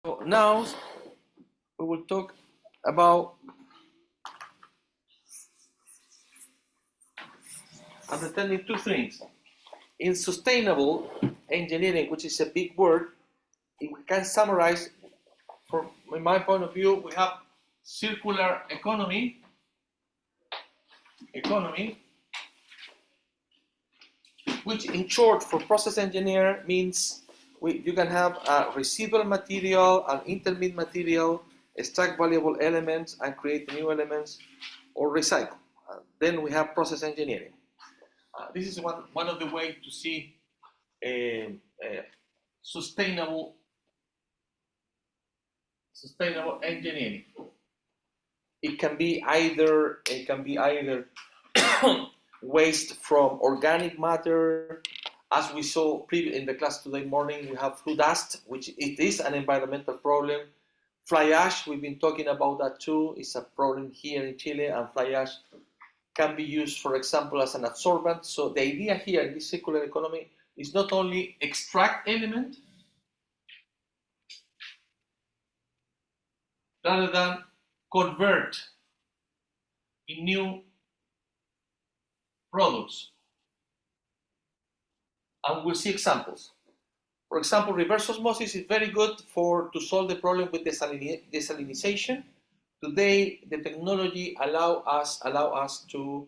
Now we will talk about understanding two things. In sustainable engineering, which is a big word, if we can summarize, from my point of view, we have circular economy, which in short for process engineer means you can have a residual material, an intermediate material, extract valuable elements and create new elements, or recycle. Then we have process engineering. This is one of the ways to see sustainable engineering. It can be either waste from organic matter, as we saw in the class today morning. We have flue dust, which it is an environmental problem. Fly ash, we've been talking about that too. It's a problem here in Chile, and fly ash can be used, for example, as an absorbent. So the idea here in this circular economy is not only extract element, rather than convert in new products. And we'll see examples. For example, reverse osmosis is very good to solve the problem with desalinization. Today, the technology allow us to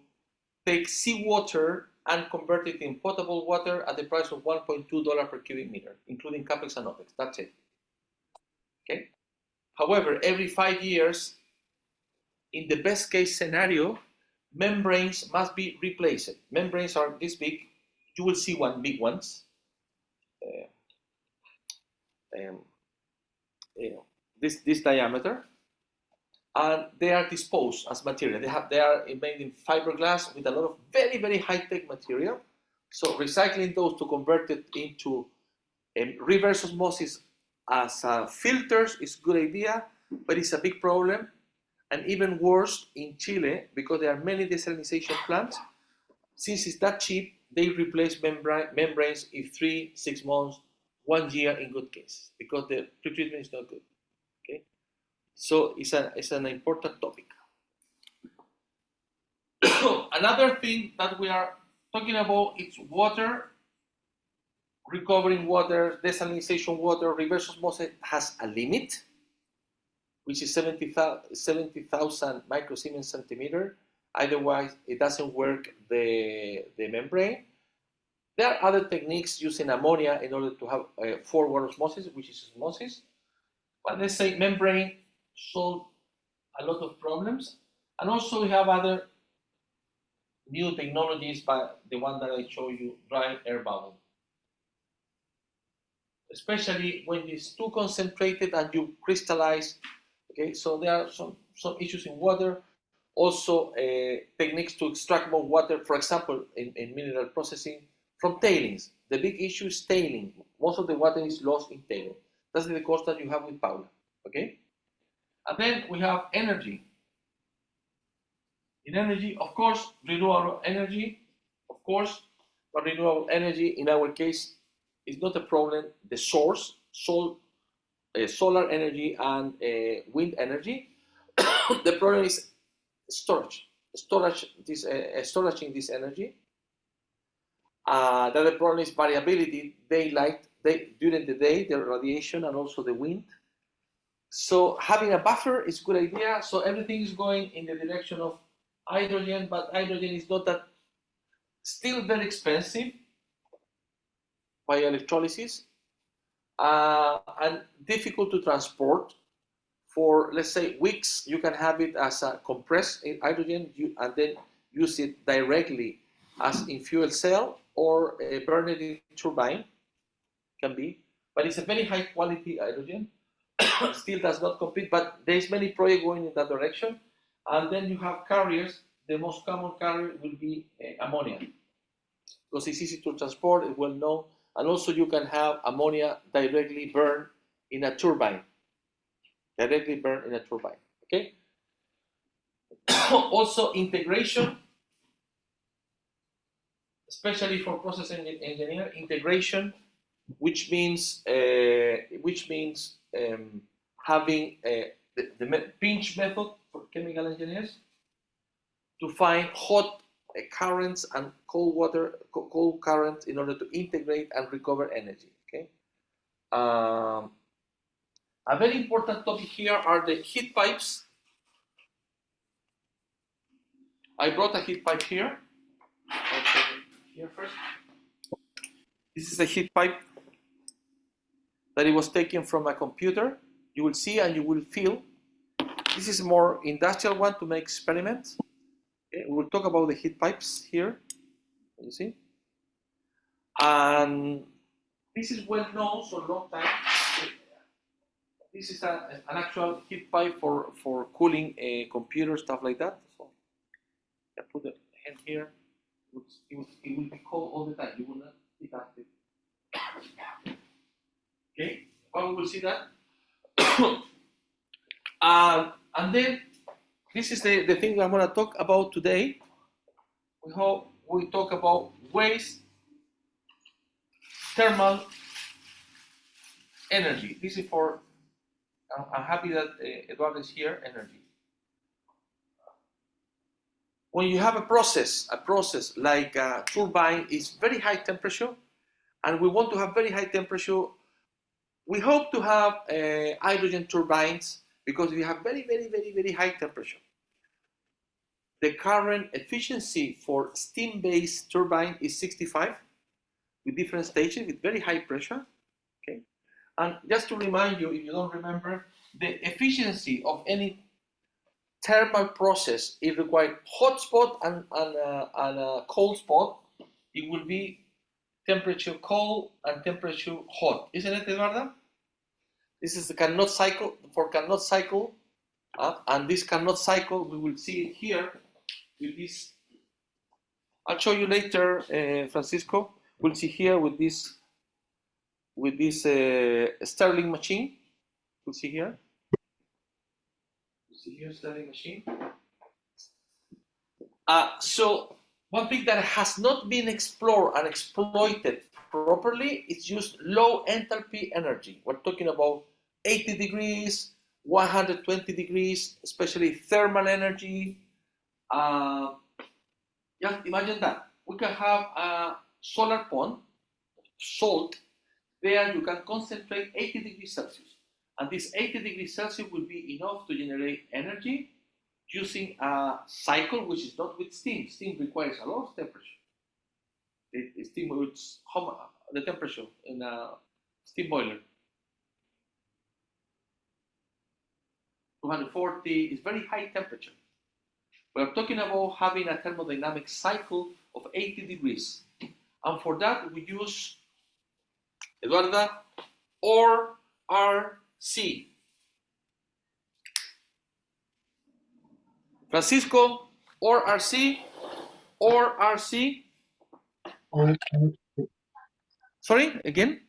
take seawater and convert it in potable water at the price of $1.2 per cubic meter, including capex and opex. That's it. Okay. However, every 5 years, in the best case scenario, membranes must be replaced. Membranes are this big. You will see big ones. This diameter, and they are disposed as material. They are made in fiberglass with a lot of very, very high-tech material. So recycling those to convert it into reverse osmosis as filters is a good idea, but it's a big problem. And even worse in Chile, because there are many desalinization plants, since it's that cheap, they replace membranes in 3-6 months, 1 year in good case, because the pretreatment is not good. Okay, so it's an important topic. Another thing that we are talking about is water, recovering water, desalinization water. Reverse osmosis has a limit, which is 70,000 microsiemens centimeter. Otherwise, it doesn't work the membrane. There are other techniques using ammonia in order to have forward osmosis, which is osmosis. But let's say membrane solve a lot of problems. And also we have other new technologies, but the one that I show you, dry air bubble. Especially when it's too concentrated and you crystallize. Okay, so there are some issues in water. Also, techniques to extract more water, for example, in mineral processing, from tailings. The big issue is tailing. Most of the water is lost in tailing. That's the course that you have with Paula. Okay? And then we have energy. In energy, of course, renewable energy, of course, but renewable energy in our case is not a problem. The source, solar energy and wind energy. The problem is storaging this energy. The other problem is variability, during the day, the radiation and also the wind. So having a buffer is a good idea. So everything is going in the direction of hydrogen, but hydrogen is not that, still very expensive by electrolysis and difficult to transport. For, let's say, weeks, you can have it as a compressed hydrogen and then use it directly as in fuel cell or burn it in turbine, can be. But it's a very high quality hydrogen. Still does not compete, but there's many projects going in that direction. And then you have carriers. The most common carrier will be ammonia, because it's easy to transport, it's well known. And also you can have ammonia directly burned in a turbine. Okay? Also integration, especially for process engineer, integration, which means having the pinch method for chemical engineers to find hot currents and cold currents in order to integrate and recover energy. Okay. A very important topic here are the heat pipes. I brought a heat pipe here. Okay, here first. This is a heat pipe that it was taken from a computer. You will see and you will feel. This is more industrial one to make experiments. Okay, we will talk about the heat pipes here. You see, and this is well known for a long time. This is an actual heat pipe for cooling a computer, stuff like that. So I put the hand here. It will be cold all the time. You will not pick up it. Okay, well, we will see that. And then this is the thing I'm going to talk about today. We talk about waste thermal energy. This is for, I'm happy that Eduardo is here, energy. When you have a process like a turbine is very high temperature, and we want to have very high temperature, we hope to have hydrogen turbines because we have very, very, very, very high temperature. The current efficiency for steam-based turbine is 65 with different stages with very high pressure. Okay, and just to remind you, if you don't remember, the efficiency of any thermal process, it requires hot spot and a cold spot. It will be temperature cold and temperature hot, isn't it, Eduardo? This is the Carnot cycle for Carnot cycle, and this Carnot cycle we will see it here with this. I'll show you later, Francisco. We'll see here with this Stirling machine. We'll see here. We'll see here Stirling machine. So one thing that has not been explored and exploited properly is just low enthalpy energy. We're talking about 80 degrees, 120 degrees, especially thermal energy. Just imagine that. We can have a solar pond, salt, there you can concentrate 80 degrees Celsius. And this 80 degrees Celsius will be enough to generate energy using a cycle which is not with steam. Steam requires a lot of temperature. Steam with the temperature in a steam boiler. 240 is very high temperature. We're talking about having a thermodynamic cycle of 80 degrees. And for that we use, Eduardo, or RC. Francisco, or RC, or RC. Sorry, again?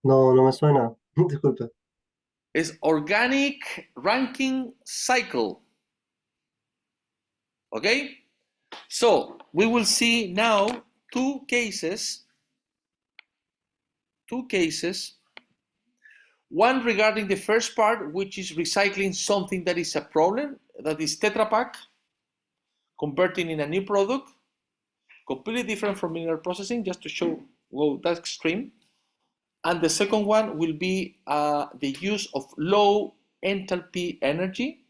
No, no me suena. Disculpe. It's organic Rankine cycle. Okay? So we will see now two cases. One regarding the first part, which is recycling something that is a problem, that is Tetra Pak, converting in a new product, completely different from mineral processing, just to show, well, that's extreme. And the second one will be the use of low enthalpy energy.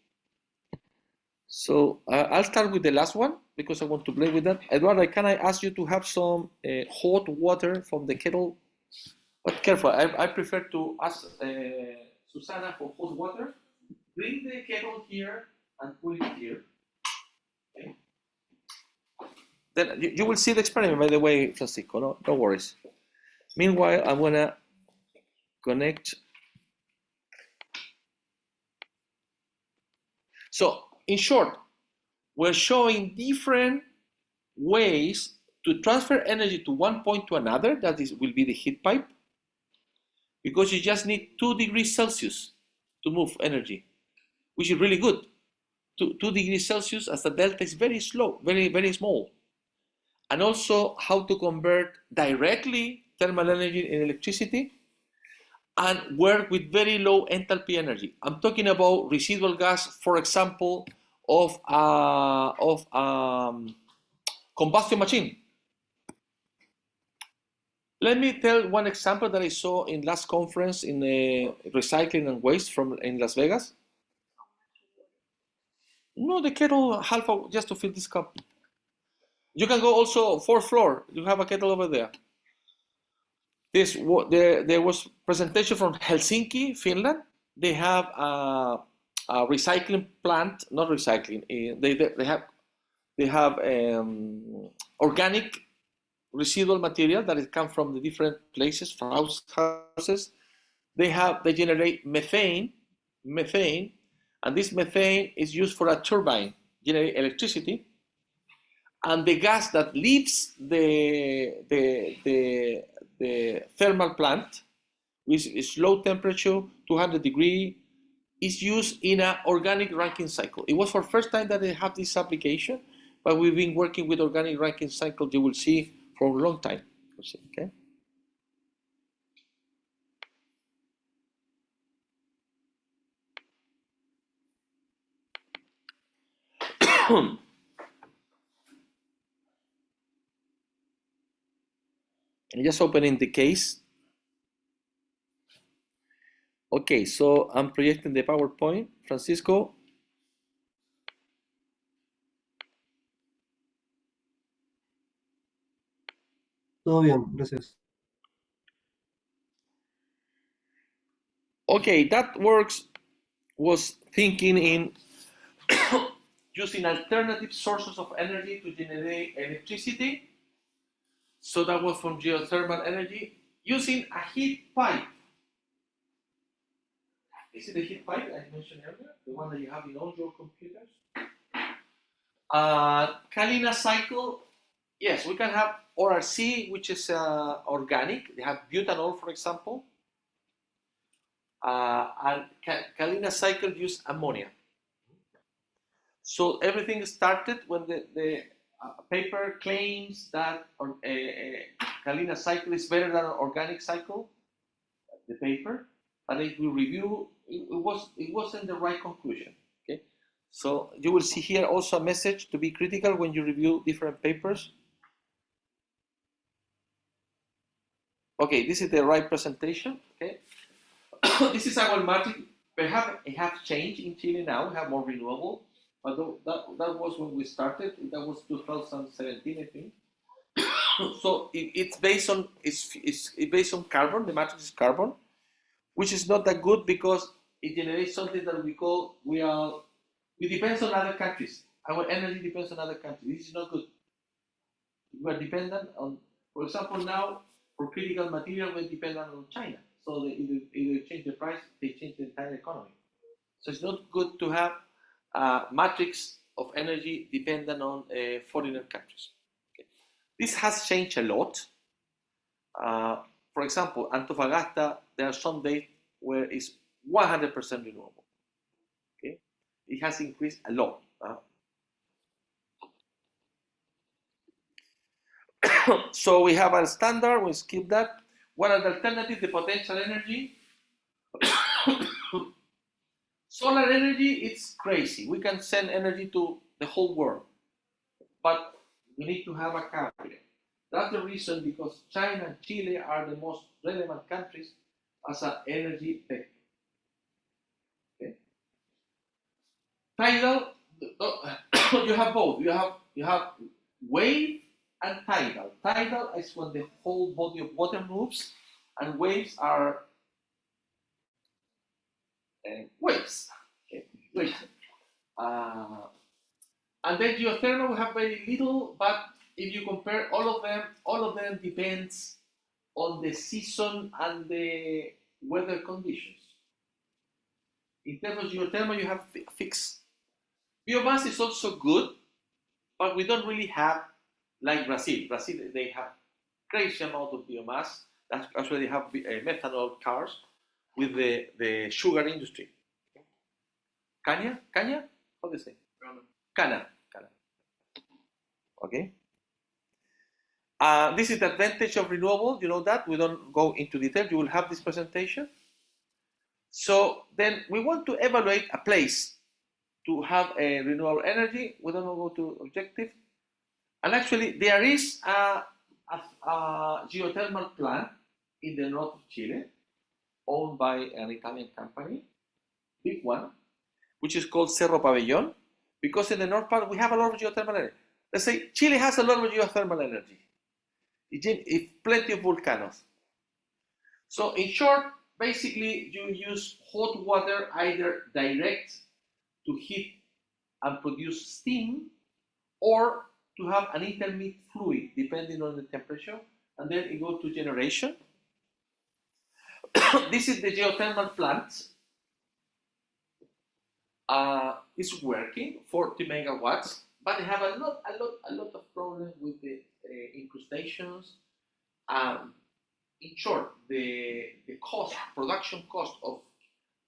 So I'll start with the last one because I want to play with that. Eduardo, can I ask you to have some hot water from the kettle? But careful, I prefer to ask Susana for hot water. Bring the kettle here and put it here. Okay. Then you will see the experiment, by the way, Francisco, no worries. Meanwhile, I'm gonna connect. So, in short, we're showing different ways to transfer energy to one point to another. That will be the heat pipe, because you just need 2 degrees Celsius to move energy, which is really good. 2 degrees Celsius as the delta is very slow, very, very small. And also how to convert directly thermal energy in electricity. and work with very low enthalpy energy. I'm talking about residual gas, for example, of combustion machine. Let me tell one example that I saw in last conference in recycling and waste in Las Vegas. No, the kettle half just to fill this cup. You can go also fourth floor. You have a kettle over there. There was presentation from Helsinki, Finland. They have a recycling plant, not recycling. They have organic residual material that it comes from the different places, from houses. They generate methane, and this methane is used for a turbine, generate electricity. And the gas that leaves the thermal plant, which is low temperature, 200 degree, is used in an organic Rankine cycle. It was for the first time that they have this application, but we've been working with organic Rankine cycle, you will see, for a long time. Okay. Just opening the case. Okay, so I'm projecting the PowerPoint. Francisco. Todo bien, gracias. Okay, that was thinking in using alternative sources of energy to generate electricity. So that was from geothermal energy using a heat pipe. Is it the heat pipe I mentioned earlier? The one that you have in all your computers? Kalina cycle, yes, we can have ORC, which is organic. They have butanol, for example. And Kalina cycle use ammonia. So everything started when the paper claims that Kalina cycle is better than an organic cycle, the paper, but if we review, it wasn't the right conclusion. Okay, so you will see here also a message to be critical when you review different papers. Okay, this is the right presentation. Okay, this is our matrix. Perhaps it has changed in Chile now. We have more renewable, but that was when we started. That was 2017, I think. So it's based on carbon. The matrix is carbon, which is not that good because it generates something that we call we depend on other countries. Our energy depends on other countries. This is not good. We are dependent on, for example, now for critical material we're dependent on China. So they either change the price, they change the entire economy. So it's not good to have a matrix of energy dependent on foreign countries. Okay. This has changed a lot. For example, Antofagasta, there are some days where it's 100% renewable. Okay, it has increased a lot. So we have a standard. We skip that. What are the alternatives? The potential energy. Solar energy, it's crazy. We can send energy to the whole world, but we need to have a carrier. That's the reason, because China and Chile are the most relevant countries as an energy vector. Okay. Tidal, you have both. You have wave and tidal. Tidal is when the whole body of water moves, and waves are waves. Okay. Waves. And then geothermal we have very little, but if you compare all of them depends on the season and the weather conditions. In terms of geothermal, you have fixed. Biomass is also good, but we don't really have, like Brazil. Brazil, they have crazy amount of biomass. That's actually they have methanol cars with the sugar industry. Caña? How do you say? Cana. Okay. This is the advantage of renewable. You know that. We don't go into detail. You will have this presentation. So then we want to evaluate a place to have a renewable energy. We don't go to objective. And actually, there is a geothermal plant in the north of Chile, owned by an Italian company, big one, which is called Cerro Pabellón, because in the north part we have a lot of geothermal energy. Let's say Chile has a lot of geothermal energy, it's plenty of volcanoes. So in short, basically you use hot water either direct to heat and produce steam, or to have an intermediate fluid depending on the temperature, and then it goes to generation. This is the geothermal plant. It's working 40 megawatts, but they have a lot of problems with the incrustations. In short, the production cost of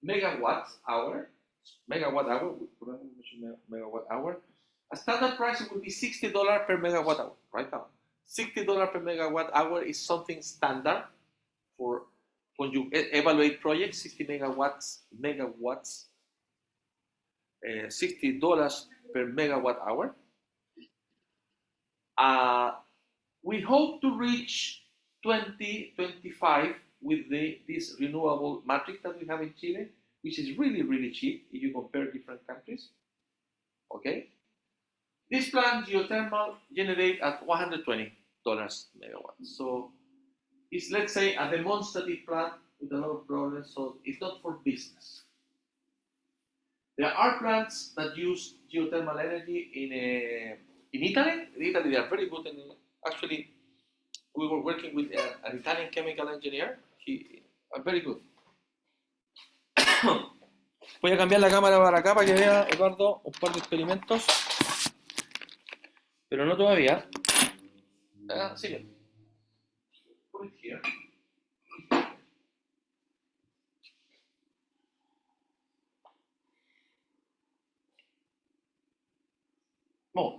megawatt hour, a standard price would be $60 per megawatt hour, right now. $60 per megawatt hour is something standard for when you evaluate projects, 60 megawatts, $60 per megawatt hour. We hope to reach 2025 with this renewable matrix that we have in Chile, which is really cheap if you compare different countries. Okay, this plant geothermal generate at $120 megawatt. So it's, let's say, a demonstrative plant with a lot of problems. So it's not for business. There are plants that use geothermal energy in Italy. In Italy, they are very good. Actually, we were working with an Italian chemical engineer. He very good. Voy a cambiar la cámara para acá para que vea, Eduardo, un par de experimentos. Pero no todavía. Sigue. Put it here. More.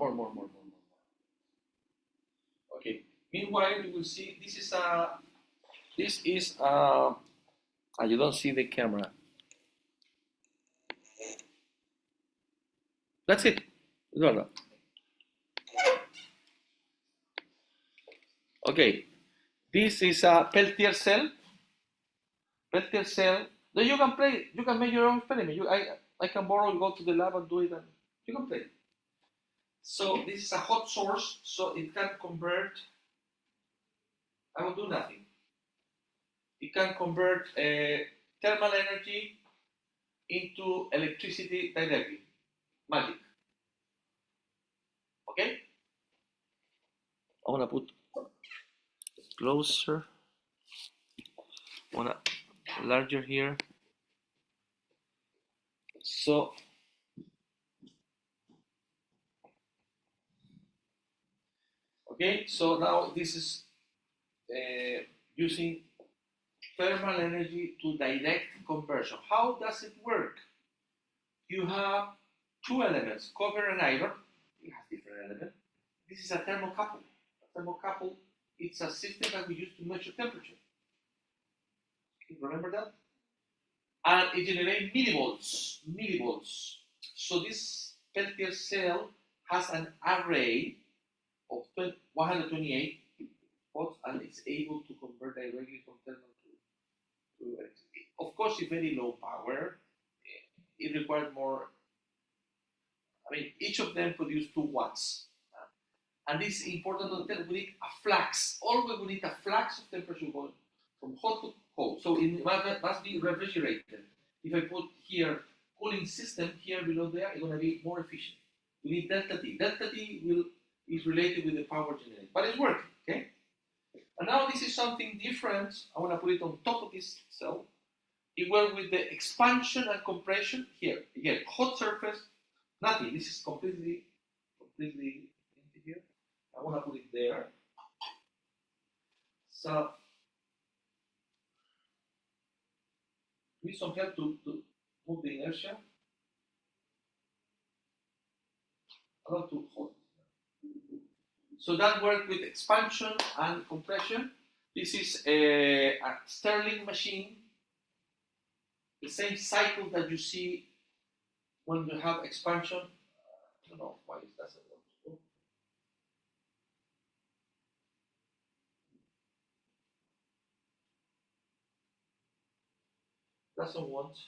Okay. Meanwhile, you will see this is you don't see the camera. That's it, Eduardo. Okay. This is a Peltier cell. Peltier cell. Then you can play. You can make your own experiment. I can borrow and go to the lab and do it, and you can play. So this is a hot source, so it can convert. I will do nothing. It can convert thermal energy into electricity directly. Magic. Okay? I want to put closer. I want to larger here. So okay, so now this is using thermal energy to direct conversion. How does it work? You have two elements, copper and iron. It has different elements. This is a thermocouple. A thermocouple, it's a system that we use to measure temperature. Remember that? And it generates millivolts. So this Peltier cell has an array of 128 volts, and it's able to convert directly from thermal to electricity. Of course, it's very low power. It requires more. I mean, each of them produce 2 watts. And this is important to tell. We need a flux. Always we need a flux of temperature going from hot to cold. So it must be refrigerated. If I put here cooling system here below there, it's going to be more efficient. We need delta T. Delta T is related with the power generated, but it's working. Okay. And now this is something different. I want to put it on top of this cell. It works with the expansion and compression here. Again, hot surface, nothing. This is completely empty here. I want to put it there. So need some help to move the inertia. I want to hold. So that works with expansion and compression. This is a Stirling machine. the same cycle that you see when you have expansion. I don't know why it doesn't work. Doesn't want.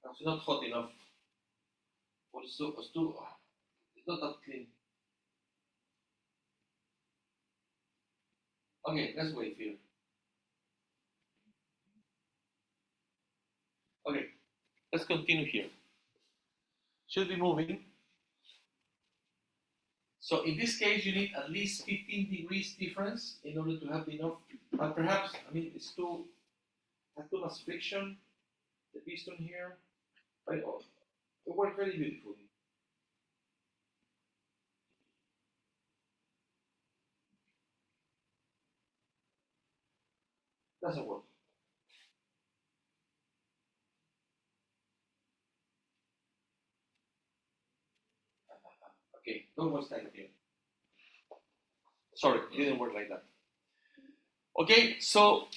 It's not hot enough. Or it's not that clean. Okay, let's wait here. Okay, let's continue here. Should be moving. So in this case, you need at least 15 degrees difference in order to have enough. And perhaps, I mean, it's too much friction. The piston here, but it works very beautifully. Doesn't work. Okay, don't waste time here. Sorry, it didn't work like that. Okay, so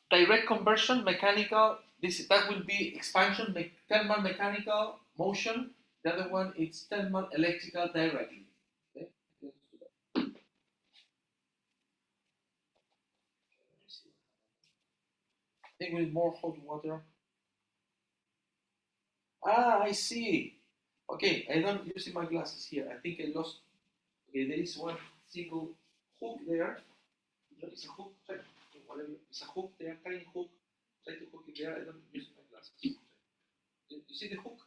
direct conversion, mechanical. That will be expansion, thermal mechanical motion. The other one is thermal electrical directly. Okay, I think with more hot water. Ah, I see. Okay, I don't using my glasses here. I think I lost. Okay, there is one single hook there. It's a hook. Whatever. It's a hook there, tiny hook. Try to hook it there. I don't use my glasses. You see the hook?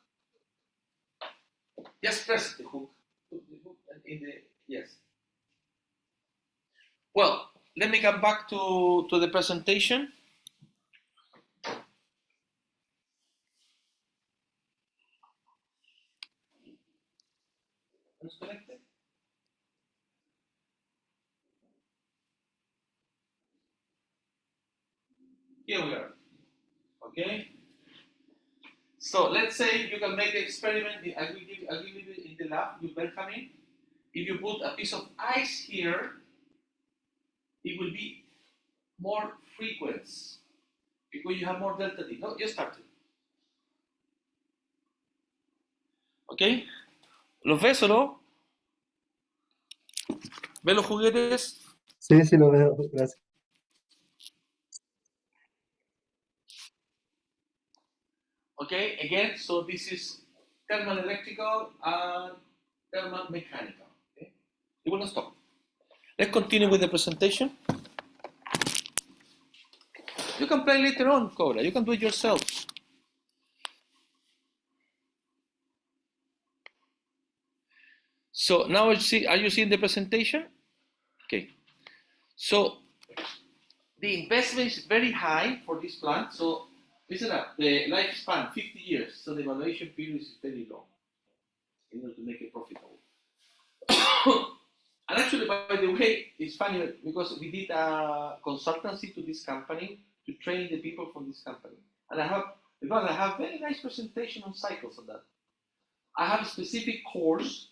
Just press the hook. Put the hook and in the yes. Well, let me come back to the presentation. Disconnected. Here we are. Okay. So let's say you can make the experiment. I will give you in the lab. You welcome in. If you put a piece of ice here, it will be more frequent because you have more delta T. No, you started. Okay. ¿Los ves o no? ¿Ves los juguetes? Sí, sí, lo veo, gracias. Okay, again, so this is thermal electrical and thermal mechanical. Okay? It will not stop. Let's continue with the presentation. You can play later on, Cobra. You can do it yourself. So now are you seeing the presentation? Okay. So the investment is very high for this plant. So listen up, the lifespan 50 years. So the evaluation period is very long in order to make it profitable. And actually, by the way, it's funny because we did a consultancy to this company to train the people from this company. And I have very nice presentation on cycles on that. I have a specific course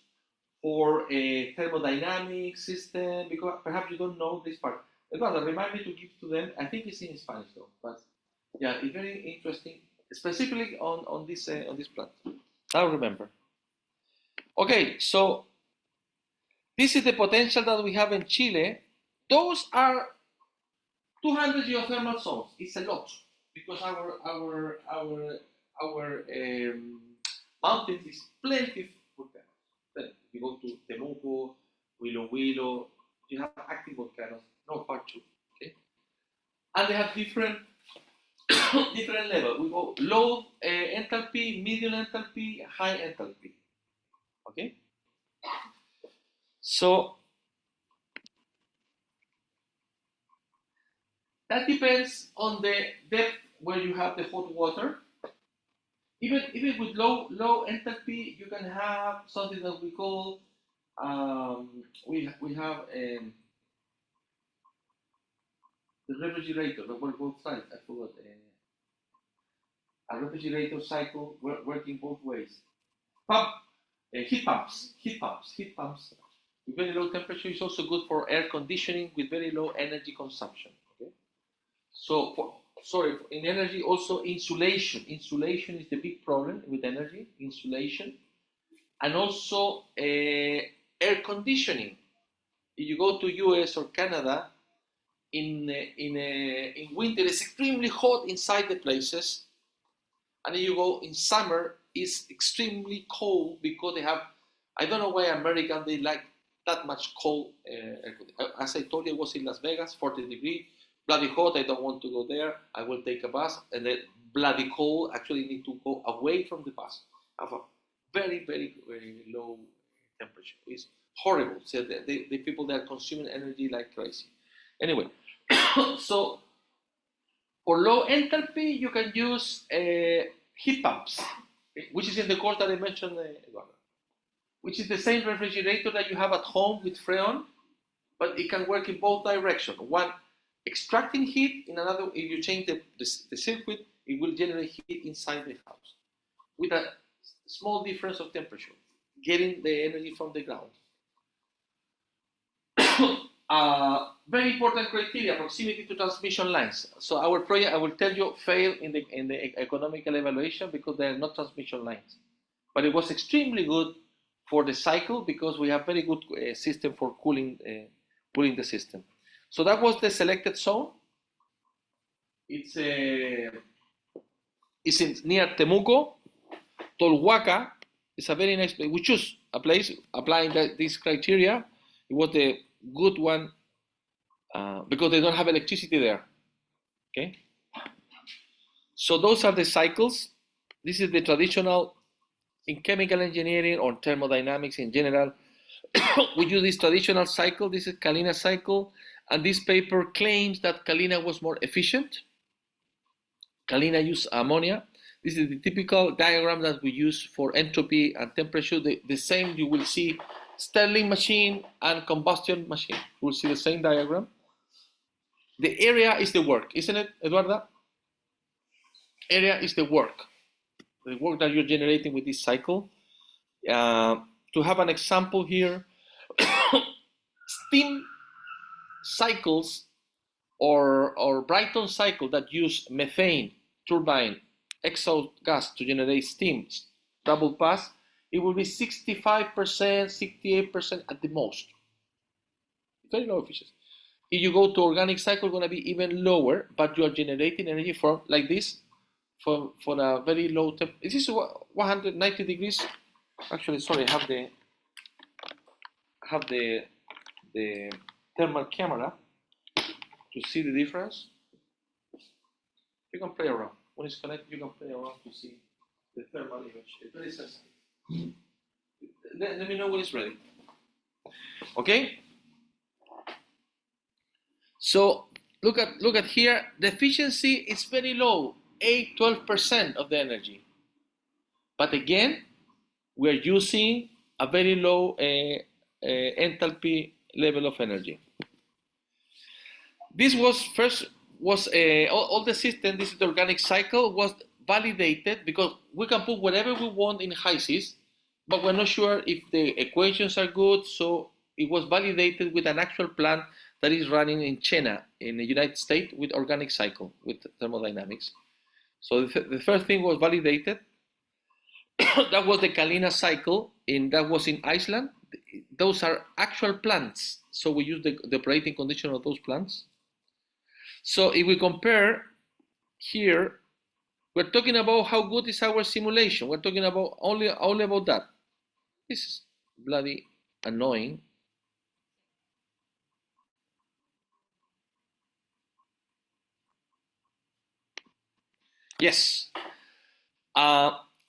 for a thermodynamic system because perhaps you don't know this part. Eduardo, remind me to give to them. I think it's in Spanish though, but yeah, it's very interesting, specifically on this plant. I'll remember. Okay, so this is the potential that we have in Chile. Those are 200 geothermal zones. It's a lot because our mountains is plenty of volcanoes. Then you go to Temuco, Willow, you have active volcanoes, not far too. Okay, and they have different different level. We go low enthalpy, medium enthalpy, high enthalpy. Okay, so that depends on the depth where you have the hot water. Even with low enthalpy, you can have something that we call we have the refrigerator that works both sides. I forgot a refrigerator cycle working both ways. Pump, heat pumps. With very low temperature is also good for air conditioning with very low energy consumption. Okay? So, in energy also insulation. Insulation is the big problem with energy, insulation. And also air conditioning. If you go to US or Canada, in winter it's extremely hot inside the places, and then you go in summer it's extremely cold because they have, I don't know why Americans they like that much cold. As I told you, I was in Las Vegas, 40 degrees, bloody hot. I don't want to go there. I will take a bus, and then bloody cold. Actually, need to go away from the bus. Have a very, very, very low temperature. It's horrible. So the people that are consuming energy like crazy. Anyway, so for low enthalpy, you can use heat pumps, which is in the course that I mentioned, Eduardo, which is the same refrigerator that you have at home with Freon, but it can work in both directions. One extracting heat, in another, if you change the circuit, it will generate heat inside the house with a small difference of temperature, getting the energy from the ground. Very important criteria: proximity to transmission lines. So our project, I will tell you, failed in the economical evaluation because there are no transmission lines. But it was extremely good for the cycle because we have very good system for cooling the system. So that was the selected zone. It's near Temuco. Tolhuaca is a very nice place. We choose a place applying this criteria. It was the good one because they don't have electricity there. Okay. So those are the cycles. This is the traditional in chemical engineering or thermodynamics in general. We use this traditional cycle. This is Kalina cycle, and this paper claims that Kalina was more efficient. Kalina used ammonia. This is the typical diagram that we use for entropy and temperature. The same you will see Stirling machine and combustion machine. You will see the same diagram. The area is the work, isn't it, Eduarda? Area is the work that you're generating with this cycle. To have an example here, steam cycles or Brighton cycle that use methane turbine exhaust gas to generate steam, double pass, it will be 65%, 68% at the most. Very low efficiency. If you go to organic cycle, it's going to be even lower, but you are generating energy from like this for a very low temp. This is 190 degrees. Actually, sorry, I have the thermal camera to see the difference. You can play around. When it's connected, you can play around to see the thermal image. It's very sensitive. Let me know when it's ready. Okay. So look at here. The efficiency is very low, 12% of the energy. But again, we are using a very low enthalpy level of energy. This was all the system. This is the organic cycle was validated because we can put whatever we want in HYSYS, but we're not sure if the equations are good. So it was validated with an actual plant that is running in China, in the United States, with organic cycle, with thermodynamics. So the first thing was validated. That was the Kalina cycle, that was in Iceland. Those are actual plants. So we use the operating condition of those plants. So if we compare here, we're talking about how good is our simulation. We're talking about only about that. This is bloody annoying. Yes.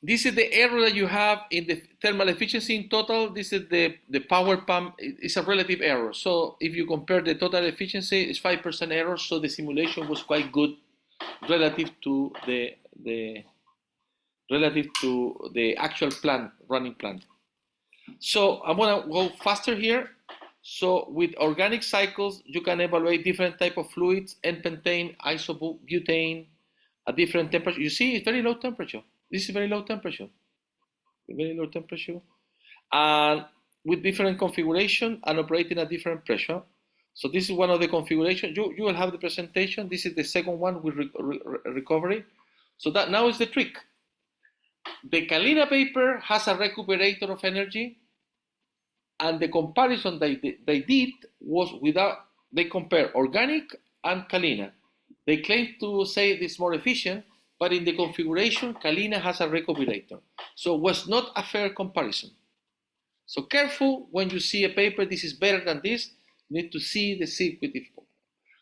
This is the error that you have in the thermal efficiency in total. This is the power pump. It's a relative error. So if you compare the total efficiency, it's 5% error. So the simulation was quite good relative to the actual plant, running plant. So I'm gonna go faster here. So with organic cycles, you can evaluate different type of fluids, N-pentane, isobutane, a different temperature. You see, it's very low temperature. This is very low temperature. Very low temperature. And with different configuration and operating at different pressure. So this is one of the configurations. You will have the presentation. This is the second one with recovery. So that now is the trick. The Kalina paper has a recuperator of energy, and the comparison they did was without, they compare organic and Kalina. They claim to say this more efficient, but in the configuration, Kalina has a recuperator. So it was not a fair comparison. So careful when you see a paper, this is better than this, you need to see the circuit.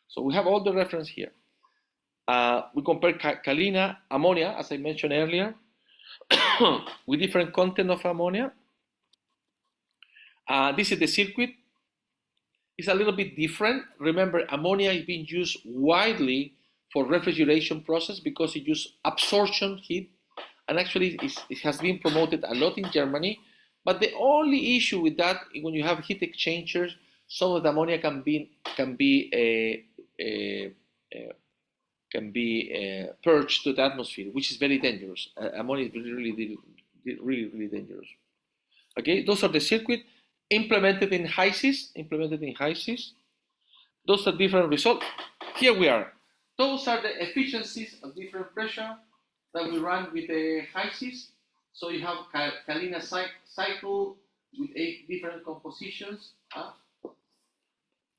So we have all the reference here. We compare Kalina, ammonia, as I mentioned earlier, with different content of ammonia. This is the circuit. It's a little bit different. Remember, ammonia is being used widely for refrigeration process because it uses absorption heat, and actually it has been promoted a lot in Germany. But the only issue with that, when you have heat exchangers, some of the ammonia can be purged to the atmosphere, which is very dangerous. Ammonia is really dangerous. Okay, those are the circuit implemented in HYSYS. Those are different results. Here we are. Those are the efficiencies of different pressure that we run with the HYSYS. So you have Kalina cycle with 8 different compositions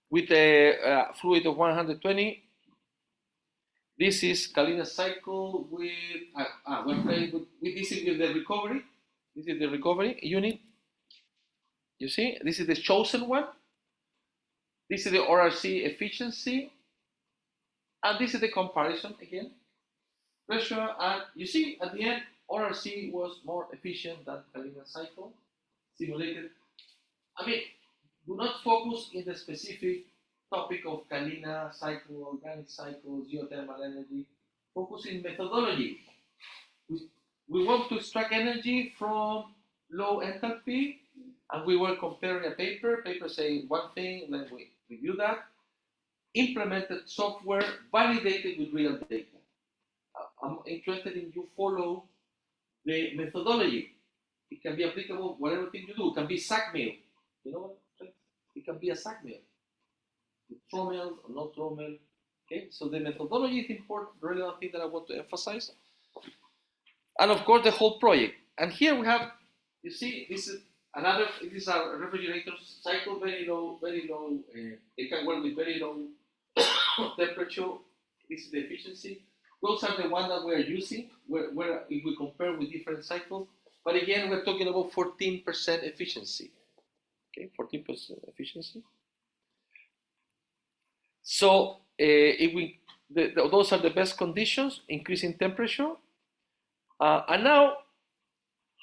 with a fluid of 120. This is Kalina cycle with we're playing with this is with the recovery. This is the recovery unit. You see, this is the chosen one. This is the RRC efficiency, and this is the comparison again. Pressure, and you see at the end, RRC was more efficient than Kalina cycle simulated. I mean, do not focus in the specific topic of Kalina cycle, organic cycle, geothermal energy. Focus in methodology. We want to extract energy from low enthalpy, and we were comparing a paper. Paper say one thing, then we review that. Implemented software, validated with real data. I'm interested in you follow the methodology. It can be applicable whatever thing you do. It can be sack mill. You know what? It can be a sack mill. Throw mill or not throw mill. Okay, so the methodology is important, relevant thing that I want to emphasize. And of course the whole project. And here we have, you see, this is a refrigerator cycle, very low, it can work with very low temperature. This is the efficiency. Those are the ones that we are using, where if we compare with different cycles. But again, we're talking about 14% efficiency. Okay, 14% efficiency. So those are the best conditions, increasing temperature. And now,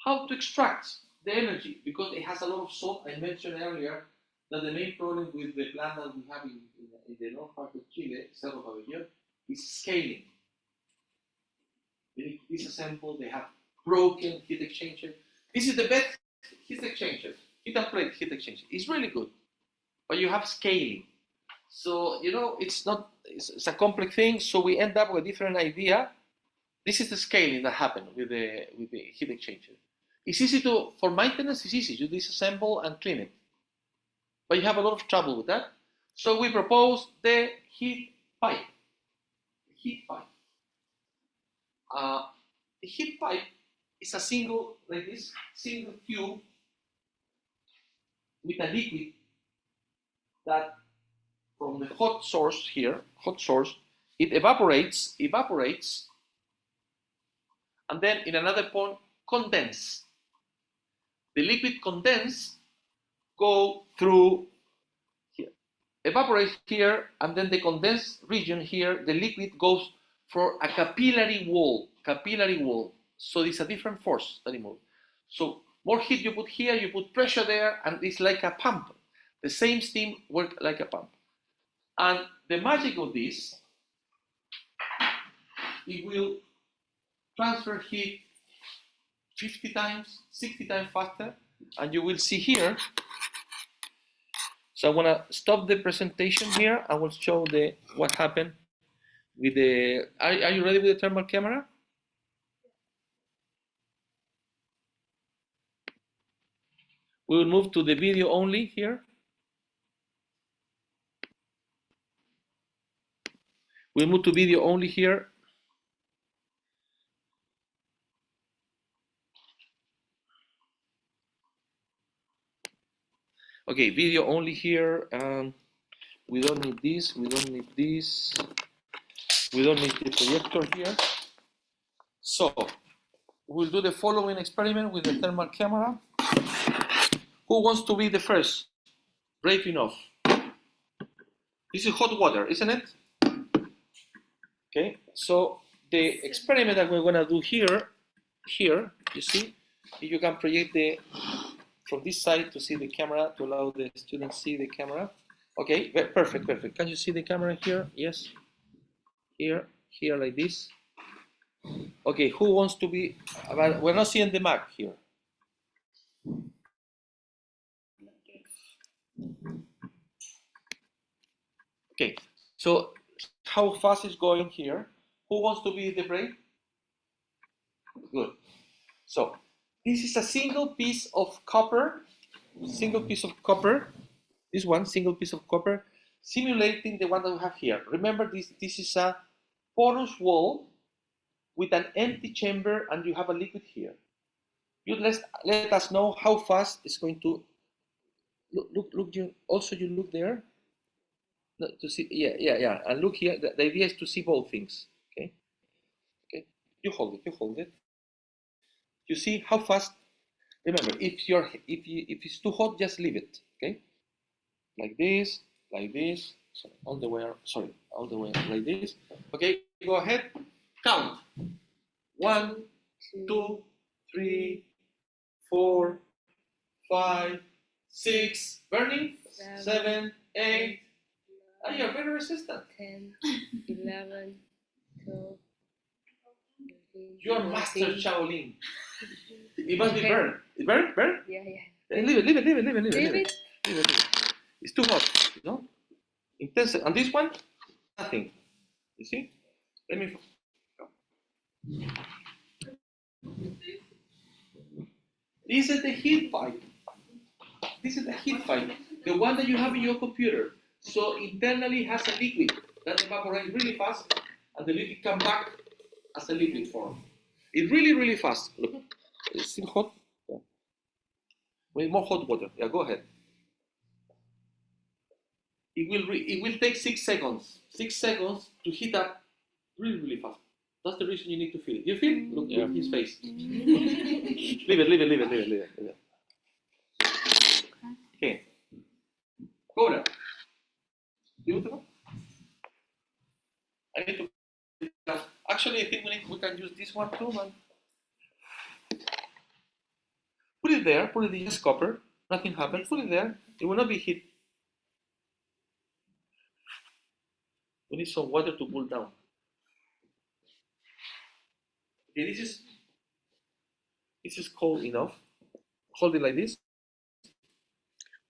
how to extract the energy, because it has a lot of salt. I mentioned earlier that the main problem with the plant that we have in the north part of Chile, Cerro Pabellón, is scaling. They disassemble, they have broken heat exchanger. This is the best heat exchanger, heat and plate heat exchanger. It's really good, but you have scaling. So, you know, it's a complex thing, so we end up with a different idea. This is the scaling that happened with the heat exchanger. It's easy for maintenance, it's easy. You disassemble and clean it. But you have a lot of trouble with that. So we propose the heat pipe. The heat pipe is a single, like this, single tube with a liquid that from the hot source, it evaporates, and then in another point, condense. The liquid condense, go through here, evaporates here, and then the condensed region here, the liquid goes for a capillary wall. So it's a different force that it moves. So more heat you put here, you put pressure there, and it's like a pump. The same steam works like a pump. And the magic of this, it will transfer heat 50 times, 60 times faster, and you will see here. So I want to stop the presentation here. I will show what happened with the. Are you ready with the thermal camera? We will move to the video only here. We'll move to video only here. Okay, video only here. We don't need this. We don't need this. We don't need the projector here. So we'll do the following experiment with the thermal camera. Who wants to be the first? Brave enough. This is hot water, isn't it? Okay, so the experiment that we're gonna do here, you see, you can project from this side to see the camera, to allow the students see the camera. Okay, perfect. Can you see the camera here? Yes. Here like this. Okay, who wants to be, but we're not seeing the map here. Okay, so how fast is going here? Who wants to be the brave? Good. So this is a single piece of copper, this one, single piece of copper, simulating the one that we have here. Remember, this is a porous wall with an empty chamber, and you have a liquid here. You let us know how fast it's going to look. You look there to see. Yeah. And look here. The idea is to see both things. Okay. You hold it. You see how fast. Remember, if it's too hot, just leave it. Okay. Like this. Sorry, all the way, like this. Okay, go ahead. Count. 1, 2, 3, 4, 5, 6. Burning. 7, 8. Oh, you're very resistant. 10, 11, 12. You're Master Shaolin. It must be burned. It burn? Yeah. Leave it. It's too hot, you know? Intense. And this one, nothing. You see? Let me. This is the heat pipe. The one that you have in your computer. So internally has a liquid that evaporates really fast, and the liquid comes back as a liquid form. It's really fast. Look, it's still hot. Yeah. We need more hot water. Yeah, go ahead. It will take 6 seconds. 6 seconds to heat up really fast. That's the reason you need to feel it. You feel? Look at his face. Leave it. Okay. Go now. Beautiful. I need to. Actually, I think we can use this one too, man. Put it there. Put it in this copper. Nothing happens. Put it there. It will not be heat. We need some water to cool down. Okay, this is cold enough. Hold it like this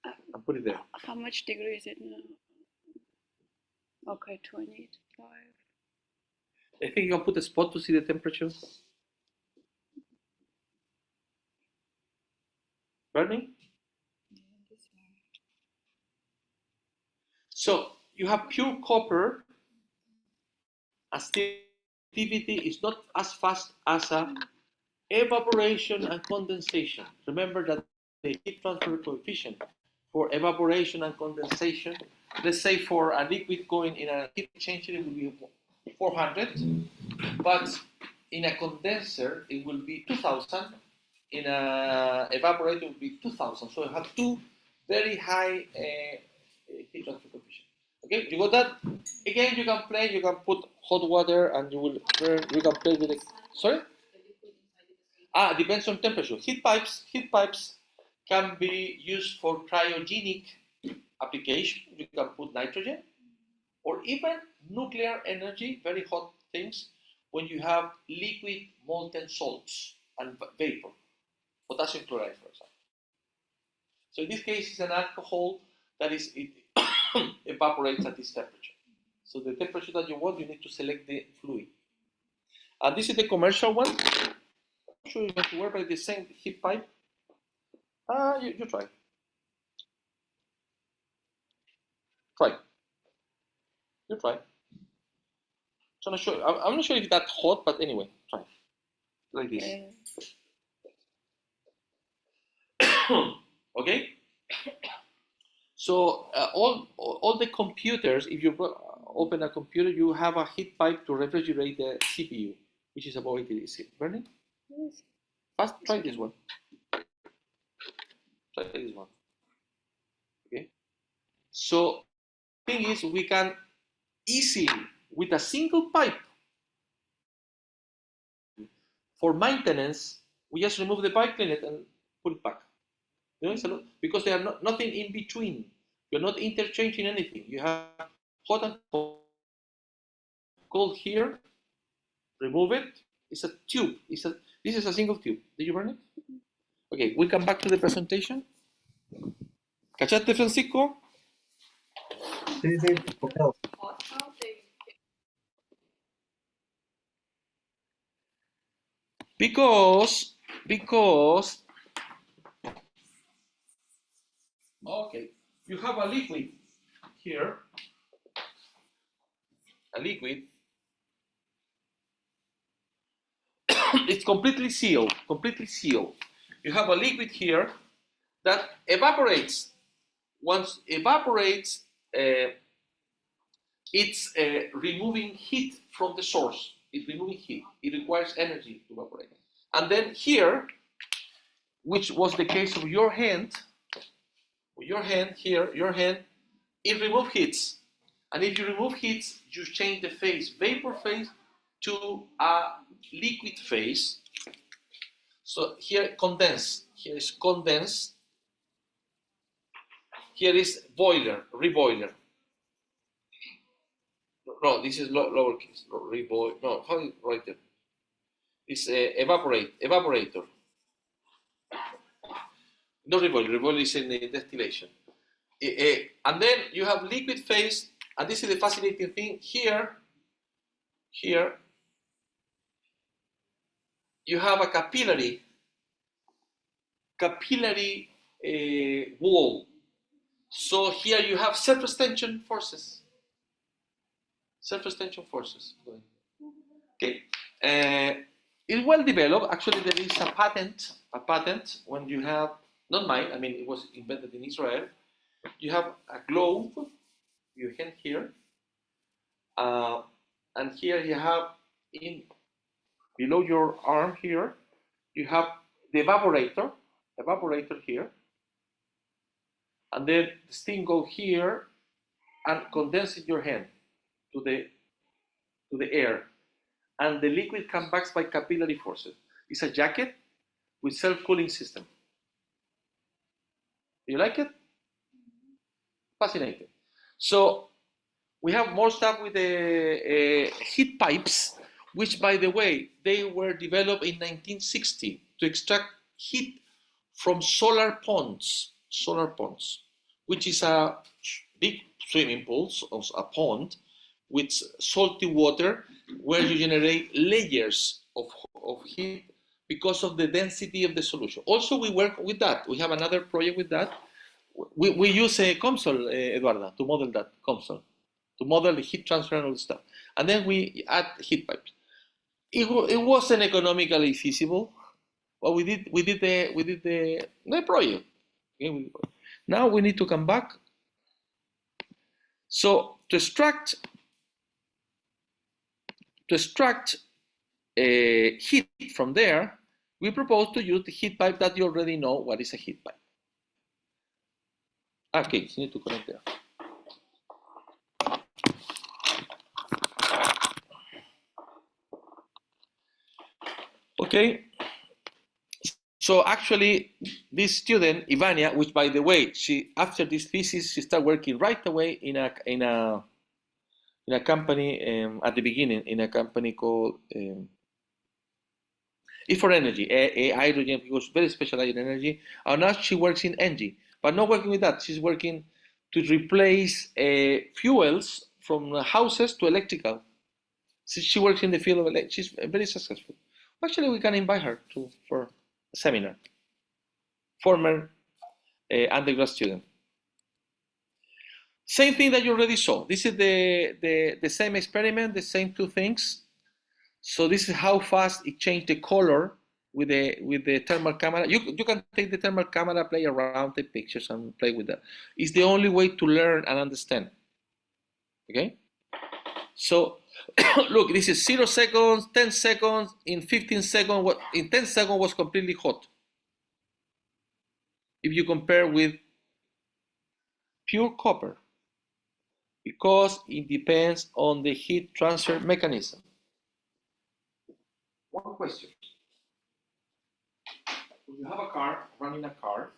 and put it there. How much degree is it now? Okay, 25. I think you can put a spot to see the temperature. Burning? So you have pure copper. Activity is not as fast as evaporation and condensation. Remember that the heat transfer coefficient for evaporation and condensation, let's say for a liquid going in a heat exchanger, it will be 400, but in a condenser it will be 2000. In a evaporator it will be 2000. So you have two very high heat transfer coefficient. Okay, you got that? Again, you can play. You can put hot water, and you will burn. You can play with it. Sorry? Depends on temperature. Heat pipes can be used for cryogenic application. You can put nitrogen, or even nuclear energy, very hot things, when you have liquid molten salts and vapor, potassium chloride, for example. So in this case, it's an alcohol that is it evaporates at this temperature. So the temperature that you want, you need to select the fluid. This is the commercial one. I'm sure you have to work by the same heat pipe. You try. Try. You try. So I'm not sure. I'm not sure if that's hot, but anyway, try. Like this. Okay. So all the computers, if you open a computer, you have a heat pipe to refrigerate the CPU, which is about 80 degrees. Burning? Yes. First, try this one. Try this one. Okay. So the thing is, we can easily, with a single pipe, for maintenance, we just remove the pipe, clean it, and put it back. You know, it's a lot, because there are nothing in between. You're not interchanging anything. You have hot and cold here. Remove it. It's a tube. This is a single tube. Did you burn it? Okay, we'll come back to the presentation. ¿Cachaste, Francisco? Sí, sí, copiado. Because okay, you have a liquid here, a liquid. It's completely sealed, You have a liquid here that evaporates. Once evaporates, it's removing heat from the source. It's removing heat. It requires energy to evaporate. And then here, which was the case of your hand, it removes heats. And if you remove heats, you change the phase, vapor phase, to a liquid phase. So here condense. Here is condense. Here is boiler, reboiler. No, this is lowercase. Reboiler. No, how do you write it? It's evaporator. No reboiler. Reboiler is in the distillation. And then you have liquid phase, and this is the fascinating thing. Here, you have a capillary wall. So here you have self-extension forces. Okay. It's well developed. Actually, there is a patent when you have, not mine, I mean, it was invented in Israel. You have a globe, your hand here, and here you have below your arm here, you have the evaporator here, and then the steam go here and condense in your hand to the air, and the liquid comes back by capillary forces. It's a jacket with self-cooling system. You like it? Fascinating. So we have more stuff with the heat pipes, which, by the way, they were developed in 1960 to extract heat from solar ponds, which is a big swimming pool, a pond with salty water, where you generate layers of heat because of the density of the solution. Also, we work with that. We have another project with that. We use a COMSOL, Eduarda, to model that, COMSOL, to model the heat transfer and all the stuff. And then we add heat pipes. It wasn't economically feasible, but we did the project. Okay? Now we need to come back. So to extract heat from there, we propose to use the heat pipe that you already know what is a heat pipe. Okay, you need to connect there. Okay, so actually this student, Ivania, which by the way, after this thesis, she started working right away in a company at the beginning, in a company called E4Energy, hydrogen, because very specialized in energy. And now she works in ENGIE, but not working with that. She's working to replace fuels from houses to electrical. She works in the field of electric. She's very successful. Actually, we can invite her for a seminar. former undergrad student. Same thing that you already saw. This is the same experiment, the same two things. So this is how fast it changed the color with the thermal camera. You can take the thermal camera, play around, take pictures, and play with that. It's the only way to learn and understand. Okay. So look, this is 0 seconds, 10 seconds, in 15 seconds, in 10 seconds was completely hot. If you compare with pure copper, because it depends on the heat transfer mechanism. One question. When you have a car, running a car,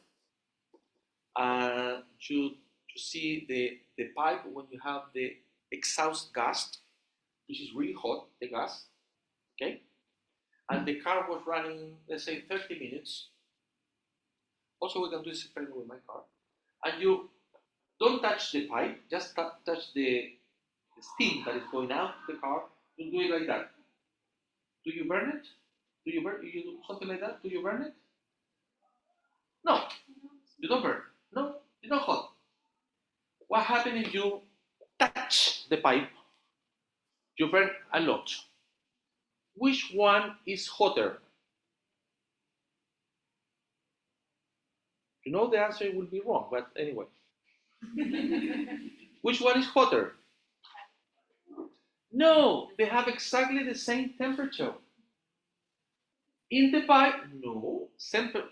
and you see the pipe when you have the exhaust gas, which is really hot, the gas, okay? And the car was running, let's say, 30 minutes. Also, we can do this experiment with my car. And you don't touch the pipe, just touch the steam that is going out of the car. You do it like that. Do you burn it? Do you do something like that? Do you burn it? No, you don't burn. No, it's not hot. What happens if you touch the pipe? You burn a lot. Which one is hotter? You know the answer will be wrong, but anyway. Which one is hotter? No, they have exactly the same temperature. In the pipe, no.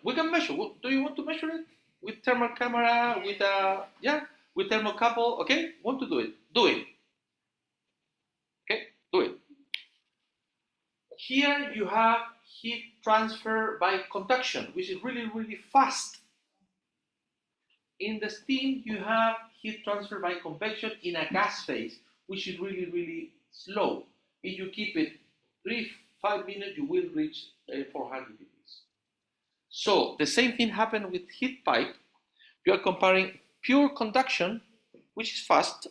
We can measure. Do you want to measure it? With thermal camera, with thermocouple, okay? Want to do it? Do it. Okay, do it. Here you have heat transfer by conduction, which is really, really fast. In the steam, you have heat transfer by convection in a gas phase, which is really, really slow. If you keep it 3-5 minutes, you will reach 400 degrees. So the same thing happened with heat pipe. You are comparing pure conduction, which is fast,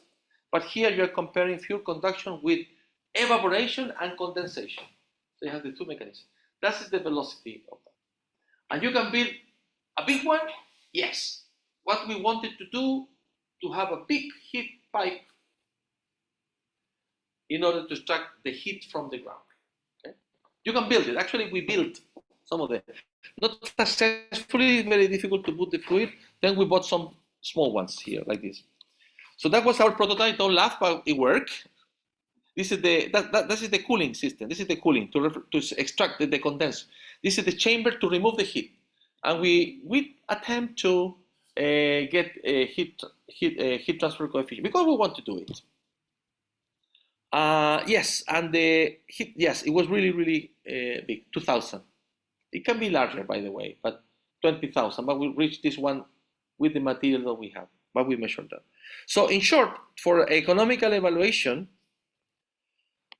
but here you are comparing pure conduction with evaporation and condensation. So you have the two mechanisms. That is the velocity of that. And you can build a big one, yes. What we wanted to do, to have a big heat pipe in order to extract the heat from the ground. Okay? You can build it. Actually, we built some of them. Not successfully, very difficult to put the fluid. Then we bought some small ones here, like this. So that was our prototype. Don't laugh, but it worked. This is the cooling system. This is the cooling to extract the condenser. This is the chamber to remove the heat, and we attempt to get a heat transfer coefficient because we want to do it. Yes, and the heat. Yes, it was really, really big. 2,000. It can be larger, by the way, but 20,000. But we reached this one with the material that we have. But we measured that. So in short, for economical evaluation,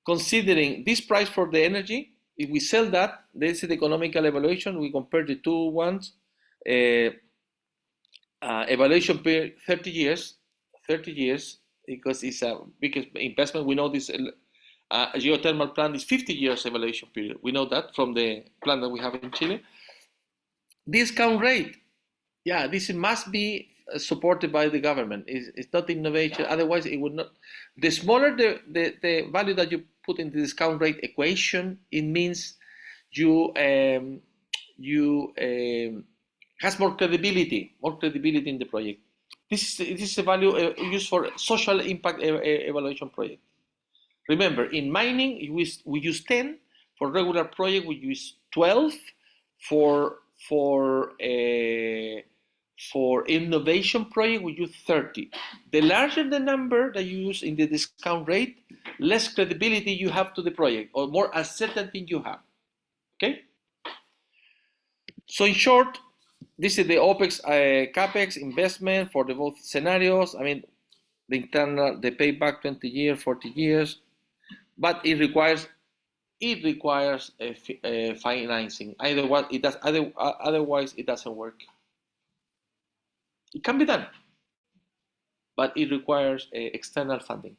considering this price for the energy, if we sell that, this is the economical evaluation. We compare the two ones. Evaluation period 30 years, because it's a big investment. We know this geothermal plant is 50 years evaluation period. We know that from the plant that we have in Chile. Discount rate, yeah, this must be supported by the government. It's not innovation, otherwise it would not. The smaller the value that you put in the discount rate equation, it means you has more credibility in the project. This is a value used for social impact evaluation project. Remember, in mining we use 10. For regular project we use 12. For innovation project we use 30. The larger the number that you use in the discount rate, less credibility you have to the project, or more uncertainty you have. Okay. So in short, this is the OPEX CAPEX investment for the both scenarios. I mean, the payback 20 years, 40 years, but it requires financing. Otherwise it doesn't work. It can be done, but it requires external funding.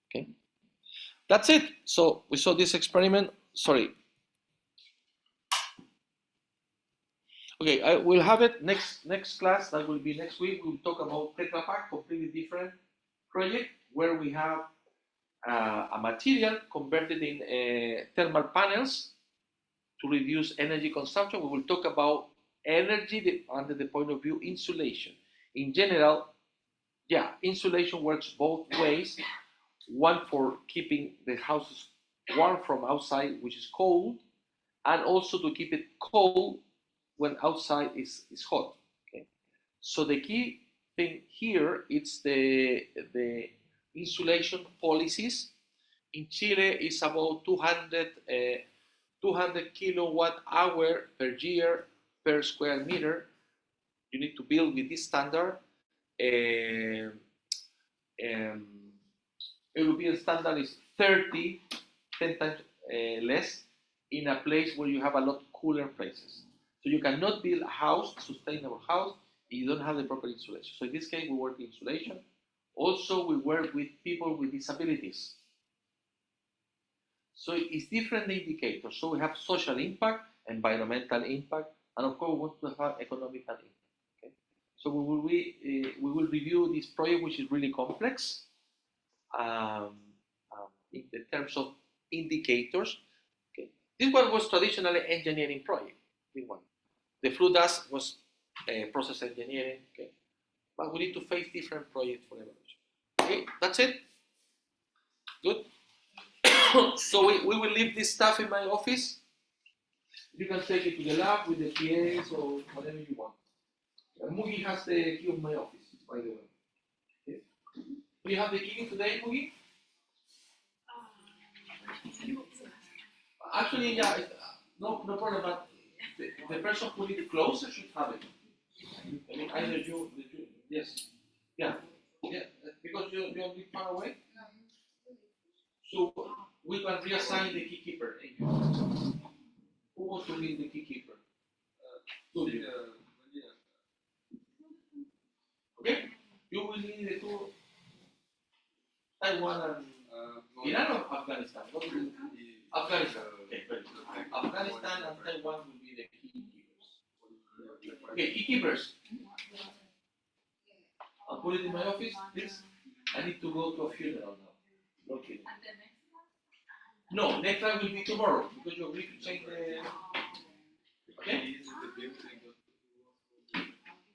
Okay, that's it. So we saw this experiment. Sorry. Okay, I will have it next class. That will be next week. We'll talk about Tetra Pak, completely different project where we have a material converted in thermal panels to reduce energy consumption. We will talk about energy under the point of view insulation. In general, yeah, insulation works both ways. One for keeping the houses warm from outside, which is cold, and also to keep it cold when outside is hot. Okay? So the key thing here is the insulation policies. In Chile, it's about 200 kilowatt hour per year per square meter. You need to build with this standard. Um, European standard is 10 times less in a place where you have a lot cooler places. So you cannot build a house, a sustainable house, if you don't have the proper insulation. So in this case, we work in insulation. Also, we work with people with disabilities. So it's different indicators. So we have social impact, environmental impact, and of course, we want to have economical impact. Okay? So we will review this project, which is really complex in the terms of indicators. Okay. This one was traditionally engineering project. This one. The flue dust was process engineering. Okay. But we need to face different projects for evaluation. Okay, that's it. Good. So we will leave this stuff in my office. You can take it to the lab with the PAs or whatever you want. Mugi has the key of my office, by the way. Okay. Do you have the key today, Mugi? Actually, yeah, no problem, but the person who lives closer should have it. I mean, either you, yes, yeah, because you live far away. So we can reassign the key keeper. Who wants to be the key keeper? Okay, you will need the two, Taiwan and Iran or Afghanistan? What will you Afghanistan. Okay, very good. Afghanistan and Taiwan will be the key keepers. Okay, key keepers. I'll put it in my office, please. I need to go to a funeral now. Okay. No, next time will be tomorrow because you agreed to change the. Okay?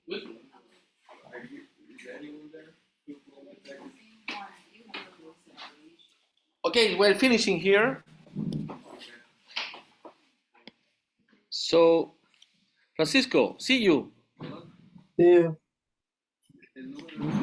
Good. Okay, we're finishing here. So, Francisco, see you. See you.